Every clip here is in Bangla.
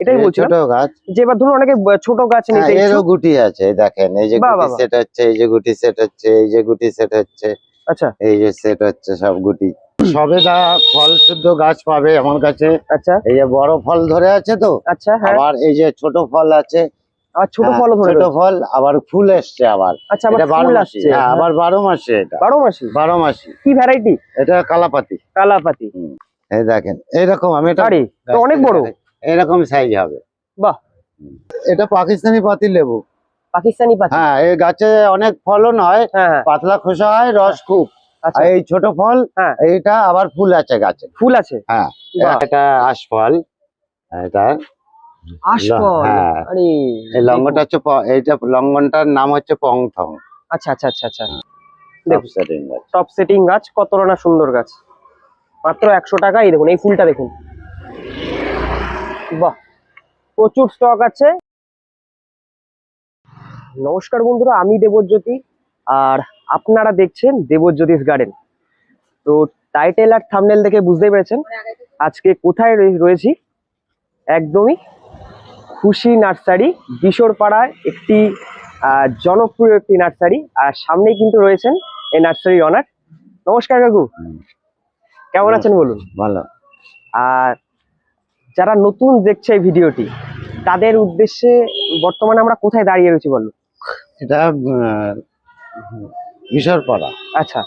এটাই বলছিলাম ছোট গাছ, যে এবার ধরুন অনেকে ছোট গাছ নিতে এরও ইচ্ছুক। গুটি আছে, দেখেন এই যে বাহ, গুটি বাহ, বাহ। সেট হচ্ছে, এই যে গুটি সেট হচ্ছে, এই যে গুটি সেট হচ্ছে, আচ্ছা, এই যে সেট হচ্ছে সব গুটি। সবেদা ফল শুদ্ধ গাছ পাবে আমার কাছে। আচ্ছা, এই যে বড় ফল ধরে আছে তো, আচ্ছা, হ্যাঁ। আবার এই যে ছোট ফল আছে। আর ছোট হ্যাঁ, ফলও ধরে ছোট রয়েছে। ফল আবার ফুল এসছে আবার। আচ্ছা, আবার এটা ফুল 12 মাসি। আসছে। হ্যাঁ, হ্যাঁ, আবার 12 মাসি, এটা 12 মাসি। 12 মাসি। কি ভ্যারাইটি? এটা কালাপাতি। কালাপাতি। এই দেখেন এইরকম, আমি এটা আরে, তো অনেক বড়। এরকম সাইজ হবে। বাহ। এটা পাকিস্তানি পাতি লেবু। পাকিস্তানি পাতি। হ্যাঁ, এই গাছে অনেক ফলন হয়, হ্যাঁ, হ্যাঁ। পাতলা খোসা হয়, রস খুব। আচ্ছা, আর এই ছোট ফল, হ্যাঁ। এইটা আবার ফুল আছে গাছে। ফুল আছে। হ্যাঁ, বাহ। এটা আশফল। এটা আশফল। হ্যাঁ, আরে, এই লঙ্গনটা হচ্ছে এইটা লঙ্গনটার নাম হচ্ছে পংথং। আচ্ছা, আচ্ছা, আচ্ছা, আচ্ছা। দেখুন সেটিং গাছ। টপ সেটিং গাছ, কত না সুন্দর গাছ। মাত্র 100 টাকাই। দেখুন এই ফুলটা দেখুন। বাহ, প্রচুর স্টক আছে। নমস্কার বন্ধুরা, আমি দেবজ্যোতি, আর আপনারা দেখছেন দেবজ্যোতিস গার্ডেন। তো টাইটেল আর থাম্বনেল দেখে বুঝতেই পেরেছেন আজকে কোথায় রয়েছি। একদমই খুশি নার্সারি, বিশোরপাড়ায় একটি জনপ্রিয় একটি নার্সারি, আর সামনেই কিন্তু রয়েছেন এই নার্সারির অনার। নমস্কার কাকু, কেমন আছেন বলুন? ভালো। আর যারা নতুন দেখছে এই ভিডিওটি, তাদের উদ্দেশ্যে বর্তমানে আমরা কোথায় দাঁড়িয়ে রয়েছি বলুন? এটা বিশরপাড়া। আচ্ছা,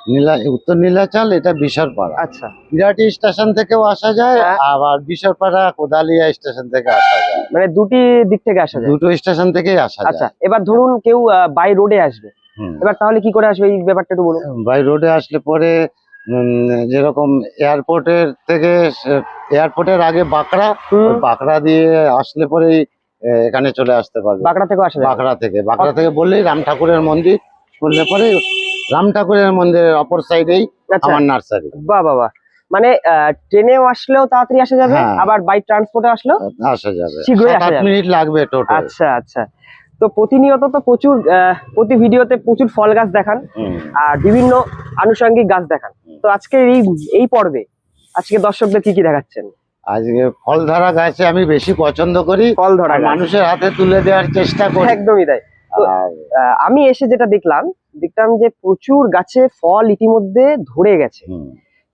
উত্তর নীলাচল, এটা বিশরপাড়া। আচ্ছা, বিরাটি স্টেশন থেকেও আসা যায়, হ্যাঁ। আবার বিশরপাড়া কোদালিয়া স্টেশন থেকে আসা যায়। মানে দুটি দিক থেকে আসা যায়। দুটো স্টেশন থেকেই আসা আচ্ছা, যায়। এবার ধরুন কেউ বাই রোডে আসবে, হুম। এবার তাহলে কি করে আসবে এই ব্যাপারটা একটু বলুন। বাই রোডে আসলে পরে যেরকম এয়ারপোর্টের থেকে, এয়ারপোর্টের আগে বাঁকড়া, ওই বাঁকড়া দিয়ে আসলে পরেই এখানে চলে আসতে পারবে। বাঁকড়া থেকেও আসা যায়? বাঁকড়া থেকে বললেই রাম ঠাকুরের মন্দির, বললে পরে রাম ঠাকুরের মন্দিরের অপর সাইডেই আমার নার্সারি। বাহ, বাহ, বাহ। মানে ট্রেনেও আসলেও তাড়াতাড়ি আসা যাবে, হ্যাঁ। আবার বাই ট্রান্সপোর্টে আসলেও আসা যাবে, শীঘ্রই আসা 7-8 যাবে। মিনিট লাগবে টোটাল। আচ্ছা, আচ্ছা। তো প্রতিনিয়ত তো প্রচুর প্রতি ভিডিওতে প্রচুর ফল গাছ দেখান, আর বিভিন্ন আনুষঙ্গিক গাছ দেখান। তো আজকে এই পর্বে আজকে দর্শকদের কি কি দেখাচ্ছেন? আজকে ফল ধরা গাছে আমি বেশি পছন্দ করি, ফল ধরা গাছ। মানুষের হাতে তুলে দেওয়ার চেষ্টা করি। একদমই তাই। তো, আর আমি এসে যেটা দেখলাম যে প্রচুর গাছে ফল ইতিমধ্যে ধরে গেছে।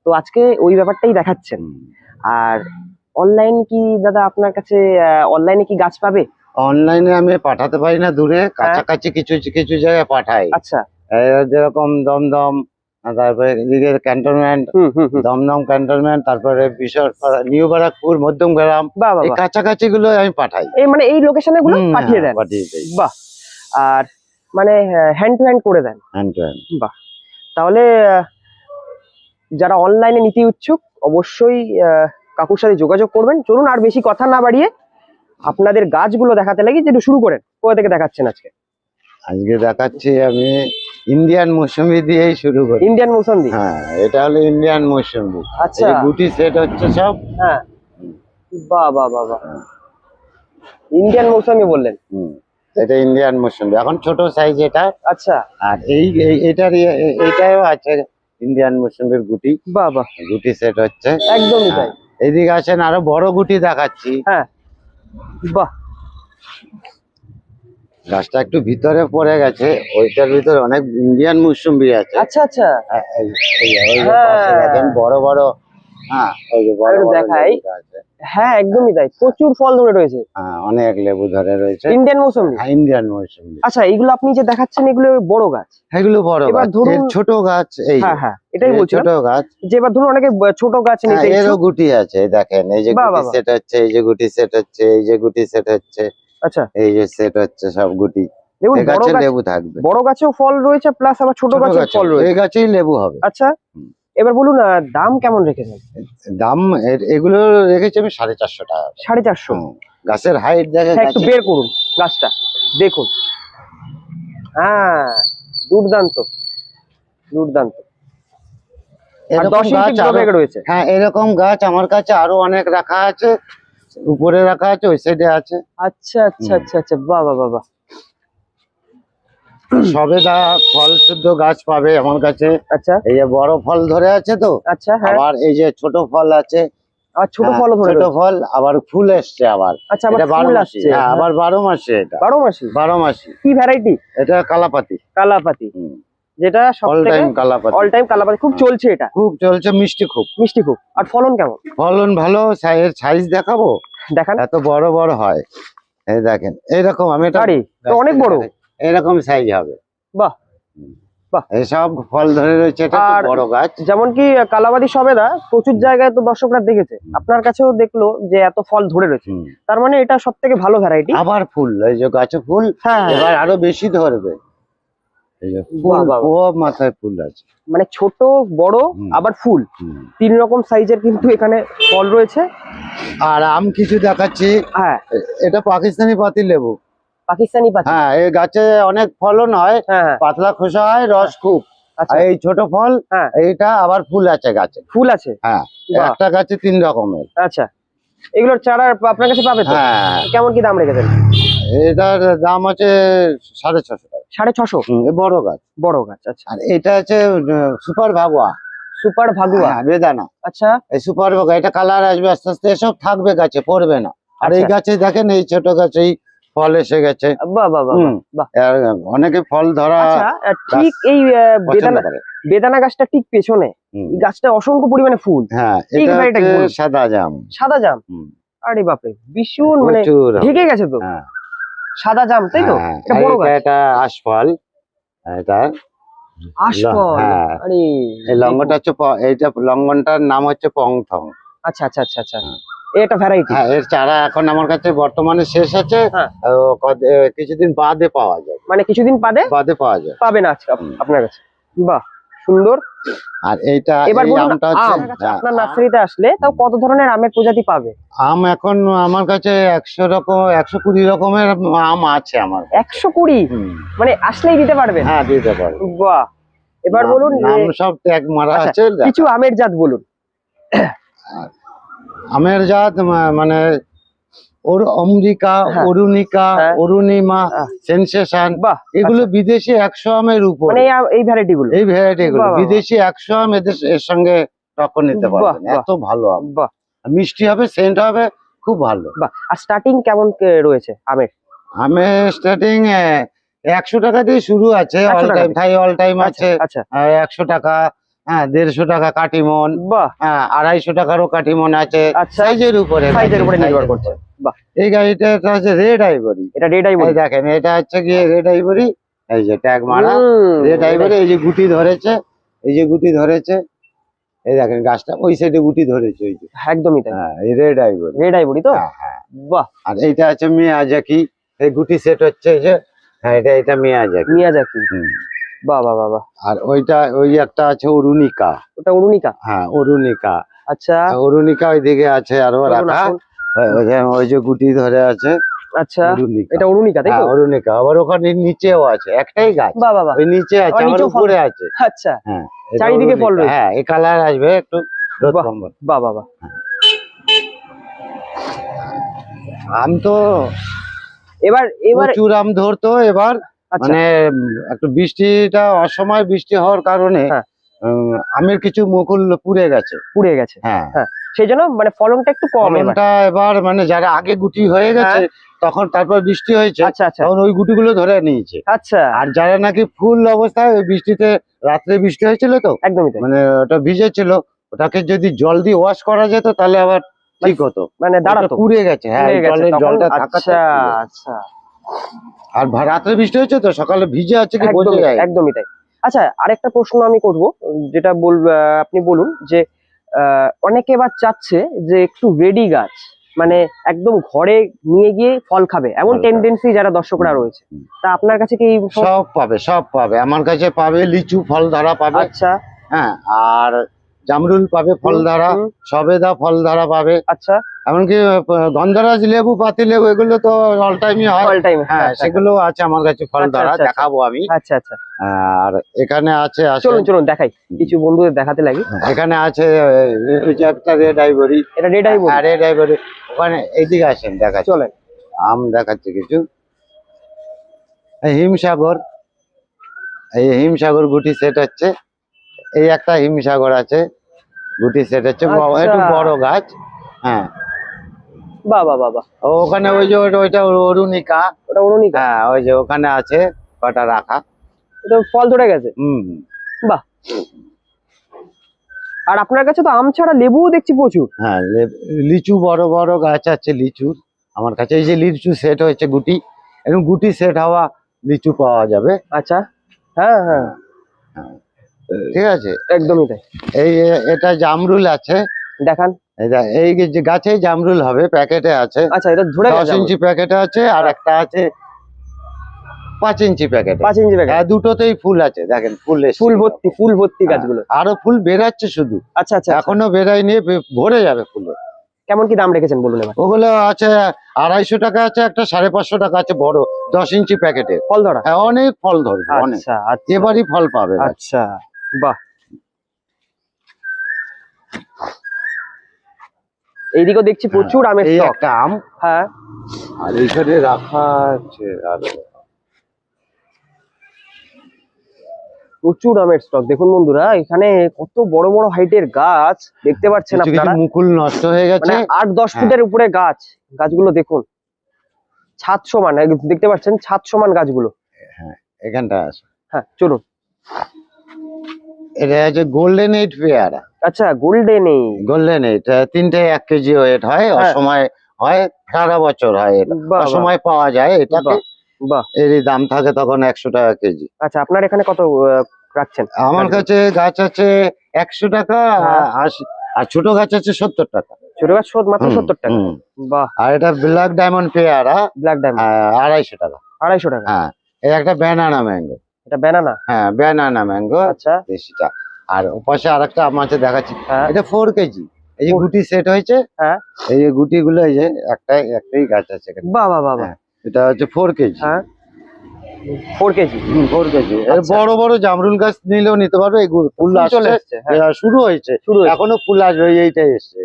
তো আজকে ওই ব্যাপারটাই দেখাচ্ছেন। আর অনলাইন কি দাদা আপনার কাছে, অনলাইনে কি গাছ পাবে? অনলাইনে আমি পাঠাতে পারি না দূরে, কাছাকাছি কিছু কিছু জায়গায় পাঠাই। আচ্ছা, যেরকম দমদম, তারপরে এদিকে ক্যান্টনমেন্ট, দমদম ক্যান্টনমেন্ট, তারপরে নিউ ব্যারাকপুর, মধ্যম গ্রাম, এই কাছাকাছি গুলো আমি পাঠাই। এই মানে এই লোকেশনে গুলো পাঠিয়ে দেন? পাঠিয়ে দেই। বাহ। আর মানে হ্যান্ড টু হ্যান্ড করে দেন? Hand to hand. বাহ। তাহলে যারা অনলাইনে নিতে ইচ্ছুক অবশ্যই কাকুর সাথে যোগাযোগ করবেন। চলুন আর বেশি কথা না বাড়িয়ে আপনাদের গাছগুলো দেখাতে লাগি, যেটা শুরু করেন। কোথা থেকে দেখাচ্ছেন আজকে? আজকে দেখাচ্ছি আমি ইন্ডিয়ান মৌসুমি দিয়েই শুরু করি। ইন্ডিয়ান মৌসুমি? হ্যাঁ, এটা হলো ইন্ডিয়ান মৌসুমি। আচ্ছা, গুটি সেট হচ্ছে সব। হ্যাঁ, বাহ, বাহ, বাহ, বাহ। ইন্ডিয়ান মৌসুমি বললেন? এটা ইন্ডিয়ান মৌসুমি, এখন ছোট সাইজ এটা। আচ্ছা। আর এইটাও আছে ইন্ডিয়ান মৌসুমির গুটি। বাহ, বাহ। গুটি সেট হচ্ছে একদমই তাই। এইদিকে আসেন, আরো বড় গুটি দেখাচ্ছি। হ্যাঁ, বাহ। গাছটা একটু ভিতরে পড়ে গেছে, ওইটার ভিতরে অনেক ইন্ডিয়ান মৌসুমি আছে। আচ্ছা, আচ্ছা। দেখেন বড় বড়। হ্যাঁ, ওই যে বড় বড় দেখাই। হ্যাঁ, একদমই তাই, প্রচুর ফল ধরে রয়েছে। হ্যাঁ, অনেক লেবু ধরে রয়েছে। ইন্ডিয়ান মৌসুমি? হ্যাঁ, ইন্ডিয়ান মৌসুমি। আচ্ছা, এইগুলো আপনি যে দেখাচ্ছেন এগুলো বড় গাছ? এগুলো বড় গাছ। ধরুন ছোট গাছ, এই হ্যাঁ, হ্যাঁ, এটাই বলছিলাম, ছোট গাছ। যে এবার ধরুন অনেকে ছোট গাছ নিতে এরও ইচ্ছুক। গুটি আছে, দেখেন এই যে গুটি সেট হচ্ছে, এই যে গুটি সেট হচ্ছে, এই যে গুটি সেট হচ্ছে। আচ্ছা, এই যে সেট হচ্ছে সব গুটি। দেখুন বড় গাছ, লেবু থাকবে, বড় গাছেও ফল রয়েছে, প্লাস আবার ছোট গাছেও ফল রয়েছে। এই গাছেই লেবু হবে। আচ্ছা, এবার বলুন দাম কেমন রেখেছেন? দাম এগুলো রেখেছি আমি 450 টাকা। 450? গাছের হাইট দেখে একটু বের করুন গাছটা, দেখুন। হ্যাঁ, দুর্দান্ত দুর্দান্ত। রয়েছে। হ্যাঁ, এরকম গাছ আমার কাছে আরো অনেক রাখা আছে, উপরে রাখা আছে, ওই সাইডে আছে। আচ্ছা, আচ্ছা, আচ্ছা, আচ্ছা, বাহ, বাহ, বাহ। সবেদা ফল শুদ্ধ গাছ পাবে আমার কাছে। আচ্ছা, এই যে বড় ফল ধরে আছে তো। আচ্ছা, হ্যাঁ। আবার এই যে ছোট ফল আছে, আর ছোট হ্যাঁ, ফলও ধরে ছোট রয়েছে। ফল আবার ফুল এসছে আবার। আচ্ছা, আবার এটা 12 ফুল মাসি। আসছে। হ্যাঁ, আবার 12 মাসে এটা। 12 মাসি। 12 মাসি। কি ভ্যারাইটি? এটা কালাপাতি। কালাপাতি, হুম। যেটা অল সবথেকে টাইম কালাপাতি। অল টাইম কালাপাতি, খুব হ্যাঁ। চলছে এটা। খুব চলছে, মিষ্টি খুব। মিষ্টি খুব। আর ফলন কেমন? ফলন ভালো, এর সাইজ দেখাবো, দেখান। এত বড় বড় হয়। এই দেখেন এইরকম, আমি এটা আরে, তো অনেক বড়। এরকম সাইজ হবে। বাহ বাহ। এইসব ফল ধরে রয়েছে, এটা খুব আর বড় গাছ। যেমন কি কালাবাদি সবেদা প্রচুর জায়গায় তো দর্শকরা দেখেছে, আপনার কাছেও দেখলো যে এত ফল ধরে রয়েছে, হুম। তার মানে এটা সব থেকে ভালো ভ্যারাইটি। আবার ফুল, এই যে গাছে ফুল, হ্যাঁ, হ্যাঁ। এবার আরো বেশি ধরবে। এই যে ফুল, বাহ, বাহ, বাহ। খুব মাথায় ফুল আছে। মানে ছোট বড় হুম। আবার ফুল, হুম। 3 রকম সাইজের কিন্তু এখানে ফল রয়েছে। আর আম কিছু দেখাচ্ছি। হ্যাঁ, এটা পাকিস্তানি পাতি লেবু। পাকিস্তানি পাতি। হ্যাঁ, এই গাছে অনেক ফলন হয়, হ্যাঁ, হ্যাঁ। পাতলা খোসা হয়, রস খুব। আচ্ছা, আর এই ছোট ফল, হ্যাঁ। এইটা আবার ফুল আছে গাছে। ফুল আছে। হ্যাঁ, বাহ। একটা গাছে 3 রকমের। আচ্ছা, এগুলোর চারা আপনার কাছে পাবে তো? হ্যাঁ, কেমন কি দাম রেখেছেন? এটার দাম আছে 650 টাকা। 650? এ বড় গাছ। বড় গাছ। আচ্ছা, আর এটা আছে সুপার ভাগুয়া। সুপার ভাগুয়া। হ্যাঁ, বেদানা। আচ্ছা, এই সুপার ভাগুয়া, এটা কালার আসবে আস্তে আস্তে, এসব থাকবে গাছে, পড়বে না। আর এই আচ্ছা। গাছে দেখেন, এই ছোট গাছেই ফল এসে গেছে। বাহ বাহ বাহ হুম। বাহ। আর অনেকে ফল ধরা আচ্ছা, ঠিক এই পছন্দ বেদানা করে। বেদানা গাছটা ঠিক পেছনে, হুম। এই গাছটা অসংখ্য পরিমাণে ফুল। হ্যাঁ, ঠিক এটা বাড়িটা হচ্ছে বলুন। সাদা জাম। সাদা জাম। হুম। আরে বাপরে, ভীষণ মানে প্রচুর হবে। ঢেকে গেছে তো। হ্যাঁ, সাদা জাম, তাই তো? হ্যাঁ, এটা আর বড় গাছ। এটা আশফল। এটা আশফল। হ্যাঁ। আরে, এই লঙ্গনটা হচ্ছে এইটা, লঙ্গনটার নাম হচ্ছে পংথং। আচ্ছা আচ্ছা আচ্ছা আচ্ছা, এটা ভ্যারাইটি। হ্যাঁ, এর চারা এখন আমার কাছে বর্তমানে শেষ আছে। হ্যাঁ। কিছুদিন বাদে পাওয়া যাবে। মানে কিছুদিন বাদে পাওয়া যায়। পাবেন আজকে আপনার কাছে। বাহ, সুন্দর। আর এইটা, এবার এই বলুন, আমটা হচ্ছে, আম হ্যাঁ, আপনার নার্সারিতে আসলে তাও কত ধরনের আমের প্রজাতি পাবে? আম এখন আমার কাছে 120 রকমের আম আছে আমার। 120? হুম। মানে আসলেই দিতে পারবেন? হ্যাঁ, দিতে পারবো। বাহ। এবার বলুন যে নাম সব ট্যাগ মারা আচ্ছা, আছে। কিছু আমের জাত বলুন। আমের জাত মানে অমরিকা, হ্যাঁ। অরুণিকা, হ্যাঁ। অরুণিমা, হ্যাঁ। সেনসেশন, বাহ, এগুলো বিদেশি 100 আমের উপর। মানে এই ভ্যারাইটি গুলো। এই ভ্যারাইটি গুলো বাহ, বাহ, বিদেশি 100 আম এর সঙ্গে টক্কর নিতে বাহ, পারবেন, বাহ। এত ভালো আম। বাহ মিষ্টি হবে, সেন্ট হবে, খুব ভালো। বাহ। আর স্টার্টিং কেমন রয়েছে আমের? আমের স্টার্টিং 100 টাকা দিয়ে শুরু আছে। 100 অল টাকা টাইম, দিয়ে? থাই অল টাইম আছে। আচ্ছা। 100 টাকা, হ্যাঁ, 150 টাকা কাটিমন, বাহ। 250 টাকারও কাটিমন আছে। আচ্ছা। সাইজের উপরে নির্ভর করছে। বাহ। এই গাড়িটা হচ্ছে রেড আইভরি। এটা রেড এই আইভরি। দেখেন, এটা হচ্ছে গিয়ে রেড আইভরি। এই যে ট্যাগ মারা রেড আইভরি। এই যে গুটি ধরেছে, এই যে গুটি ধরেছে, এই দেখেন গাছটা ওই সাইডে গুটি ধরেছে, ওই যে একদমই তাই। হ্যাঁ, এই রেড আইভরি। রেড আইভরি তো? হ্যাঁ, হ্যাঁ। বাহ। আর এইটা আছে মিয়াজাকি। এই গুটি সেট হচ্ছে, এই যে, হ্যাঁ, এটা মিয়াজাকি। মিয়াজাকি। হুম। বাহ বাহ বাহ বাহ। আর ওই একটা আছে অরুণিকা। ওটা অরুণিকা? হ্যাঁ, অরুণিকা। আচ্ছা, অরুণিকা ওইদিকে আছে আরো রাখা। ওই যে গুটি ধরে আছে। আচ্ছা, অরুণিকা। এটা অরুণিকা তাই তো? হ্যাঁ, অরুণিকা। আবার ওখানে নিচেও আছে, একটাই গাছ। বাহ বাহ বাহ। ওই নিচে আছে, আবার আবার নিচেও ফল। উপরে আছে। আচ্ছা, হ্যাঁ, এটা চারিদিকে ফল অরুণিকা। রয়েছে। হ্যাঁ, এই কালার আসবে একটু রোদ বাহ কমবে। বাহ বাহ বাহ। আম তো এবার প্রচুর আম ধরতো এবার। আচ্ছা। মানে একটু বৃষ্টিটা, অসময় বৃষ্টি হওয়ার কারণে হ্যাঁ। আমের কিছু মুকুল পুড়ে গেছে। হ্যাঁ, হ্যাঁ, সেই জন্য মানে ফলনটা একটু কম এবার। ফলনটা এবার, মানে যারা আগে গুটি হয়ে গেছে তখন, তারপর বৃষ্টি হয়েছে, আচ্ছা আচ্ছা তখন ওই গুটিগুলো ধরে নিয়েছে। আচ্ছা, আর যারা নাকি ফুল অবস্থায়, ওই বৃষ্টিতে, রাত্রে বৃষ্টি হয়েছিল তো, একদমই তাই। মানে ওটা ভিজেছিল, ওটাকে যদি জল দিয়ে ওয়াশ করা যেত তাহলে আবার ঠিক হতো। মানে দাঁড়াতো, ওটা পুড়ে গেছে। হ্যাঁ, পুড়ে গেছে তখন। জলটা থাকাতে আচ্ছা পুড়ে গেছে। আচ্ছা, আর রাত্রে বৃষ্টি হয়েছে তো, সকালে ভিজে আছে কি বোঝা যায়। একদমই তাই। আচ্ছা, আরেকটা প্রশ্ন আমি করব, যেটা আপনি বলুন যে অনেকে এবার চাচ্ছে যে একটু রেডি গাছ, মানে একদম ঘরে নিয়ে গিয়ে ফল খাবে, এমন ফল খাবে। টেন্ডেন্সি যারা দর্শকরা রয়েছে, তা আপনার কাছে কি এই সব পাবে, সব পাবে আমার কাছে। পাবে লিচু ফল ধরা পাবে। আচ্ছা হ্যাঁ, আর জামরুল পাবে ফল ধরা, সবেদা ফল ধরা পাবে। আচ্ছা, এমনকি গন্ধরাজ লেবু, পাতি লেবু, এগুলো তো অল টাইমই হয়। All time. হ্যাঁ, সেগুলো আছে আমার কাছে ফল আচ্ছা, ধরা, আচ্ছা, দেখাবো আমি। আচ্ছা আচ্ছা, আর এখানে আছে, চলুন দেখাই, কিছু বন্ধুদের দেখাতে লাগি। এখানে আছে ওই যে একটা রেড আইভরি। এটা রেড আইভরি। Red ivory. ওখানে এইদিকে আসেন, দেখাচ্ছি। চলেন। আম দেখাচ্ছি কিছু। এই হিমসাগর, এই হিমসাগর গুটি সেট হচ্ছে। এই একটা হিমসাগর আছে, গুটি সেট হচ্ছে, আচ্ছা। একটু বড় গাছ। হ্যাঁ বাহ বাহ বাহ বাহ, ওখানে ওই যে ওইটা অরুণিকা। ওটা অরুণিকা। হ্যাঁ ওই যে ওখানে আছে কটা রাখা। এটা ফল ধরে গেছে। হুম। বাহ। আর আপনার কাছে তো আম ছাড়া লেবুও দেখছি প্রচুর। হ্যাঁ লিচু বড় বড় গাছ আছে লিচুর আমার কাছে। এই যে লিচু সেট হয়েছে গুটি, এরকম গুটি সেট হওয়া লিচু পাওয়া যাবে। আচ্ছা, হ্যাঁ হ্যাঁ, ঠিক আছে, একদমই তাই। এই এটা জামরুল আছে, দেখান। এই যে গাছে জামরুল হবে, প্যাকেটে আছে। আচ্ছা, এটা ধরে 10 গেছে। ইঞ্চি প্যাকেটে আছে, আর একটা আছে 5 ইঞ্চি প্যাকেটে। 5 ইঞ্চি প্যাকেট। হ্যাঁ দুটোতেই ফুল আছে, দেখেন ফুল এসছে। ফুল ভর্তি, ফুল ভর্তি গাছগুলো। আরো ফুল বেরাচ্ছে শুধু। আচ্ছা আচ্ছা, এখনো বেরায়নি, ভরে যাবে ফুলে। কেমন কি দাম রেখেছেন বলুন এবার? ওগুলো আছে 250 টাকা আছে, একটা 550 টাকা আছে বড় 10 ইঞ্চি প্যাকেটে। ফল ধরা? হ্যাঁ অনেক ফল ধরবে, অনেক। আচ্ছা আচ্ছা, এবারই ফল পাবে। আচ্ছা বাহ। এইদিকেও দেখছি প্রচুর আমের এই স্টক। একটা আম, হ্যাঁ, আর এইখানে রাখা আছে আর প্রচুর আমের স্টক। দেখুন বন্ধুরা, এখানে কত বড় বড় হাইটের গাছ দেখতে পাচ্ছেন কিছু কিছু আপনারা। মুকুল নষ্ট হয়ে গেছে। মানে 8-10 ফুটের উপরে গাছ। গাছগুলো দেখুন, ছাদ সমান, দেখতে পাচ্ছেন ছাদ সমান গাছগুলো। হ্যাঁ এখানটা আছে। হ্যাঁ চলুন। এটা আছে গোল্ডেন এইট পেয়ারা। আচ্ছা, গোল্ডেন এই। গোল্ডেন এইট 3টে 1 কেজি ওয়েট হয়, হ্যাঁ। অসময় হয়, সারা বছর হয় এটা, বাহ, বাহ। অসময় পাওয়া যায় এটাকে। বাহ, বাহ। এরই দাম থাকে তখন 100 টাকা কেজি। আচ্ছা, আপনার এখানে কত রাখছেন? আমার কাছে গাছ আছে 100 টাকা, হ্যাঁ। 80, আর ছোট গাছ আছে 70 টাকা। ছোট গাছ মাত্র 70 টাকা। হুম। বাহ। আর এটা ব্ল্যাক ডায়মন্ড পেয়ারা, ব্ল্যাক ডায়মন্ড 250 টাকা। 250 টাকা। হ্যাঁ এই একটা ব্যানানা ম্যাঙ্গো। এটা ব্যানানা? হ্যাঁ ব্যানানা ম্যাঙ্গো আচ্ছা। দেশিটা। আর ওপাশে আরেকটা আম আছে দেখাচ্ছি, হ্যাঁ। এটা 4 কেজি। এই যে গুটি সেট হয়েছে, হ্যাঁ। এই যে গুটিগুলো, এই যে একটাই গাছ আছে এখানে। বাহ বাহ বাহ বাহ। হ্যাঁ, এটা হচ্ছে 4 কেজি। হ্যাঁ, 4 কেজি। 4 কেজি। এর আচ্ছা। বড় বড় জামরুল গাছ নিলেও নিতে পারবে। এই ফুল ফুল চলে আসছে, এসছে, হ্যাঁ। শুরু হয়েছে, এখনো ফুল আসবে। এইটাই এসছে,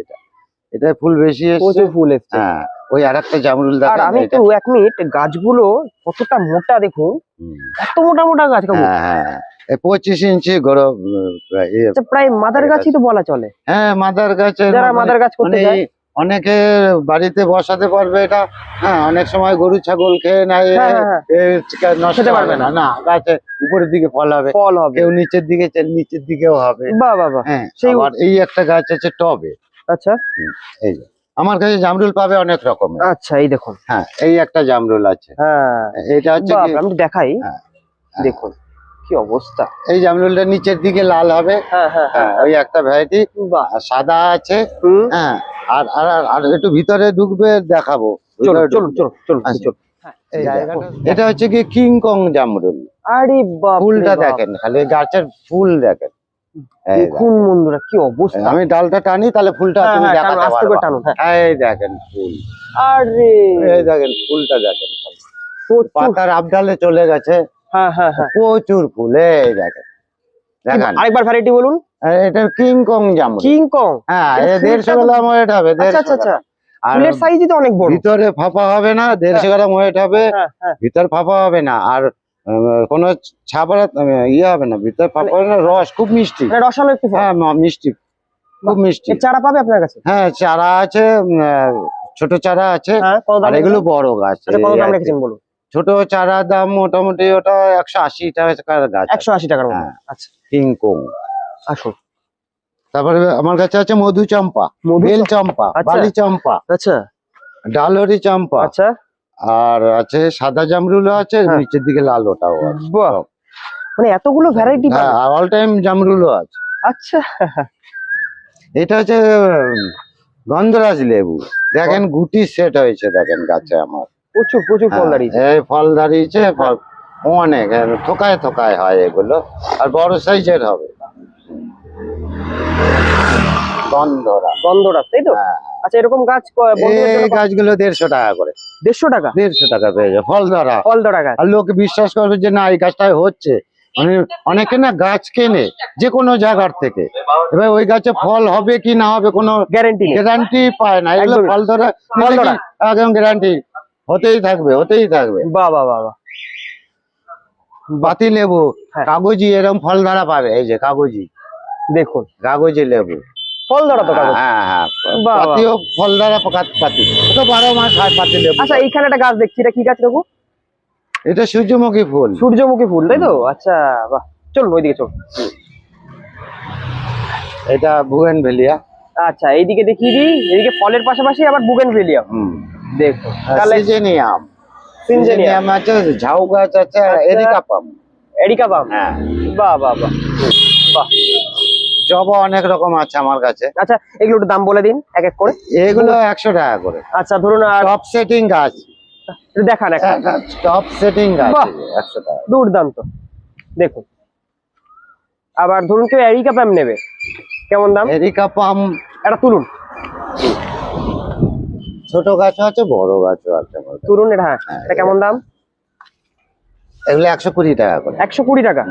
এটাই ফুল বেশি এসছে। প্রচুর ফুল এসছে। হ্যাঁ ওই আরেকটা জামরুল আর দেখেন। আমি একটু 1 মিনিট, গাছগুলো কতটা মোটা দেখুন, এত মোটা মোটা গাছ কাকু। হ্যাঁ হ্যাঁ 25 ইঞ্চি গড়। আচ্ছা, প্রায় মাদার গাছই তো বলা চলে। হ্যাঁ মাদার গাছ, যারা মাদার গাছ করতে চায়, অনেকে বাড়িতে বসাতে পারবে এটা। হ্যাঁ অনেক সময় গরু ছাগল খেয়ে নেয়, হ্যাঁ, হ্যাঁ, নষ্ট খেতে পারবে না। না, গাছে উপরের দিকে ফল হবে, ফল হবে। কেউ নিচের দিকে নিচের দিকেও হবে। বাহ বাহ বাহ। হ্যাঁ সেই আবার এই একটা গাছ আছে টবে। আচ্ছা এই যে আমার কাছে জামরুল পাবে অনেক রকমের। আচ্ছা, এই দেখুন। হ্যাঁ এই একটা জামরুল আছে। হ্যাঁ, এটা হচ্ছে বাহ, কি, আমি দেখাই। হ্যাঁ, দেখুন কি অবস্থা। এই জামরুলটা নিচের দিকে লাল হবে। হ্যাঁ হ্যাঁ হ্যাঁ, হ্যাঁ ওই একটা ভ্যারাইটি। বাহ। সাদা আছে। হুম। হ্যাঁ আর আর আর একটু ভিতরে ঢুকবে, দেখাবো। চলুন ভিতরে চলুন ঢুকবে। চলুন চলুন আচ্ছা। চলুন। এই জায়গাটা, এটা হচ্ছে কি কিংকং জামরুল। আরে বাপ, ফুলটা দেখেন, খালি গাছের ফুল দেখেন। এই দেখুন বন্ধুরা কি অবস্থা। আমি ডালটা টানি, তাহলে ফুলটা হ্যাঁ, তুমি হ্যাঁ, দেখাতে টানুন, আস্তে করে পারবা। টানুন, হ্যাঁ। এই দেখেন ফুল, আরে এই দেখেন ফুলটা দেখেন, প্রচুর। পাতার আবডালে চলে গেছে। হ্যাঁ হ্যাঁ হ্যাঁ, প্রচুর ফুল, এই দেখেন দেখেন। আরেকবার ভ্যারাইটি বলুন। এটা কিংকং জামরুল। কিংকং? হ্যাঁ এটা 150 ফুলটা তো- গ্রাম ওয়েট হবে। আচ্ছা 150 আচ্ছা আচ্ছা, গ্রাম। আর ফুলের সাইজই তো অনেক বড়। ভিতরে ফাঁপা হবে না, 150 গ্রাম ওয়েট হবে। হ্যাঁ হ্যাঁ, ভিতর ফাঁপা হবে না, আর কোনো ছাপড়া ইয়ে হবে না, ভিতর ফাঁপা হবে না। রস খুব মিষ্টি। মানে রসালো একটু ফল। হ্যাঁ মিষ্টি, খুব মিষ্টি। এর চারা পাবে আপনার কাছে? হ্যাঁ চারা আছে, ছোট চারা আছে। হ্যাঁ, কত দাম? আর এগুলো বড় গাছ। আচ্ছা, কত এই দাম আর কি। রেখেছেন বলুন। ছোট চারা দাম মোটামুটি ওটা 180 টাকার গাছ। 180 টাকার মতো। হ্যাঁ। আচ্ছা, কিংকং। আসুন। তারপরে আমার কাছে আছে মধু চম্পা, মধু বেল চম্পা, আচ্ছা। বালি চম্পা, আচ্ছা ডালহরি চম্পা। আচ্ছা, আর আছে সাদা জামরুল আছে, হ্যাঁ। নিচের দিকে লাল ওটাও আছে। বাহ, মানে এতগুলো ভ্যারাইটি হ্যাঁ পাবে। অল টাইম জামরুলও আছে। আচ্ছা, এটা হচ্ছে গন্ধরাজ লেবু। দেখেন গুটি সেট হয়েছে, দেখেন গাছে আমার প্রচুর প্রচুর ফল হ্যাঁ, দাঁড়িয়েছে। এই ফল দাঁড়িয়েছে। অনেক থোকায় থোকায় হয় এগুলো, আর বড় সাইজের হবে। গন্ধরাজ, তাই তো? হ্যাঁ। আচ্ছা, এরকম গাছ বন্ধুদের জন্য এই গাছগুলো 150 টাকা করে। 150 টাকা? 150 টাকা পেয়ে যায় ফল ধরা। ফল ধরা গাছ। আর লোক বিশ্বাস করবে যে না এই গাছটাই হচ্ছে। মানে অনেকে না গাছ কেনে যে কোনো জায়গার থেকে, এবার ওই গাছে ফল হবে কি না হবে কোনো গ্যারান্টি নেই। গ্যারান্টি পায় না। এগুলো একদমই। ফল ধরা ফল ধরা। একদম গ্যারান্টি, হতেই থাকবে হতেই থাকবে। বাহ বাহ বাহ বাহ। পাতি লেবু, হ্যাঁ। কাগজি, এরকম ফল ধরা পাবে। এই যে কাগজি, দেখুন কাগজি লেবু। ফল ধরা তো কাগজ। হ্যাঁ হ্যাঁ, বাহ, বাহ। পাতিও ফল দ্বারা পাতি, তো 12 মাস হয় পাতি লেবু। আচ্ছা এইখানে একটা গাছ দেখছি, এটা কি গাছ কাকু? এটা সূর্যমুখী ফুল। সূর্যমুখী ফুল, তাই তো? আচ্ছা, বাহ, চলুন ওইদিকে চলুন। এটা বুগেনভেলিয়া। আচ্ছা এইদিকে দেখিয়ে দিই, এদিকে ফলের পাশাপাশি আবার বুগেনভেলিয়া। দেখো তাহলে সিজেনিয়াম, সিনজেনিয়া, সিজেনিয়াম আছে, ঝাউ গাছ আছে, আচ্ছা। এরিকাপাম। Areca palm. হ্যাঁ, বাহ বাহ বাহ, বাহ। জবা অনেক রকম আছে আমার কাছে। আচ্ছা এগুলো একটু দাম বলে দিন এক এক করে। এগুলো 100 টাকা করে। আচ্ছা ধরুন, আর টপ সেটিং গাছ, একটু দেখান একটা। টপ সেটিং গাছ বাহ। 100 টাকা। দুর্দান্ত, দেখুন। আবার ধরুন কেউ এরিকা পাম নেবে, কেমন দাম? এরিকাপাম এটা তুলুন, ছোট গাছও আছে, বড় গাছও আছে আমার কাছে। তুলুন এটা। হ্যাঁ, এটা কেমন দাম? এগুলো 120 টাকা করে। 120 টাকা।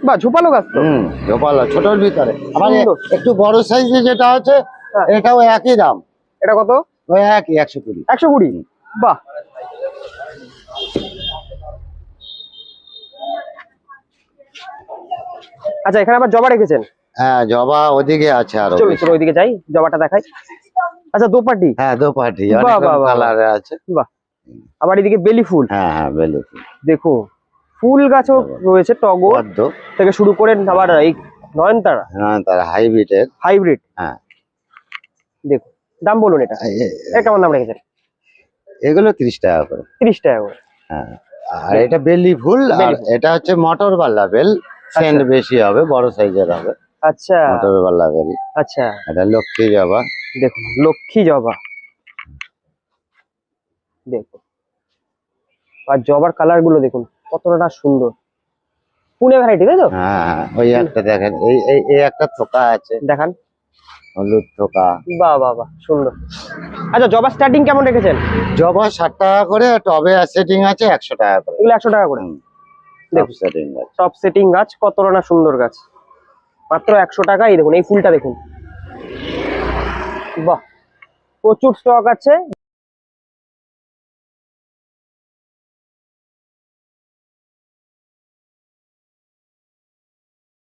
বাহ, ঝোপালো গাছ তো। ঝোপালো, ছোটর ভিতরে। আবার সুন্দর। একটু বড় সাইজে যেটা আছে, হ্যাঁ। এটাও একই দাম, এটা কত? ওই একই 120। 120। বাহ। আচ্ছা এখানে আবার জবা রেখেছেন। হ্যাঁ, জবা ওদিকে আছে আরো চলো বেশি। চলো ওইদিকে যাই, জবাটা দেখাই। আচ্ছা দোপাটি। হ্যাঁ, দোপাটি বাহ, অনেক বাহ, বাহ। কালারে আছে। বাহ। আবার এদিকে বেলি ফুল। হ্যাঁ হ্যাঁ, বেলি ফুল, দেখো ফুল গাছও রয়েছে, টগর পদ্ম, থেকে শুরু করে আবার এই নয়নতারা হ্যাঁ, তার হাইব্রিডের। হাইব্রিড। হ্যাঁ, দেখো দাম বলুন এটা, এটা কেমন দাম রেখেছেন? এগুলো 30 টাকা করে। 30 টাকা করে। হ্যাঁ, আর এটা বেলি ফুল, আর বেলি ফুল। এটা হচ্ছে মটর বাল্লা বেল। সেন্ট বেশি হবে, বড় সাইজের হবে। আচ্ছা মটর বাল্লা বেল। আচ্ছা, এটা লক্ষ্মী জবা। দেখুন লক্ষ্মী জবা, দেখুন। আর জবার কালার গুলো দেখুন কতটা সুন্দর, পুনে ভ্যারাইটি তাই তো? হ্যাঁ হ্যাঁ, ওই একটা দেখেন, এই এই এই একটা থোকা আছে, দেখান। হলুদ থোকা। বাহ বাহ বাহ, সুন্দর। আচ্ছা জবা স্টার্টিং কেমন রেখেছেন? জবা 60 টাকা করে, টবে সেটিং আছে 100 টাকা করে। এগুলো 100 টাকা করে। টপ সেটিং আছে। টপ সেটিং গাছ, কতটা না সুন্দর গাছ, মাত্র 100 টাকাই। দেখুন এই ফুলটা দেখুন, বাহ, প্রচুর স্টক আছে।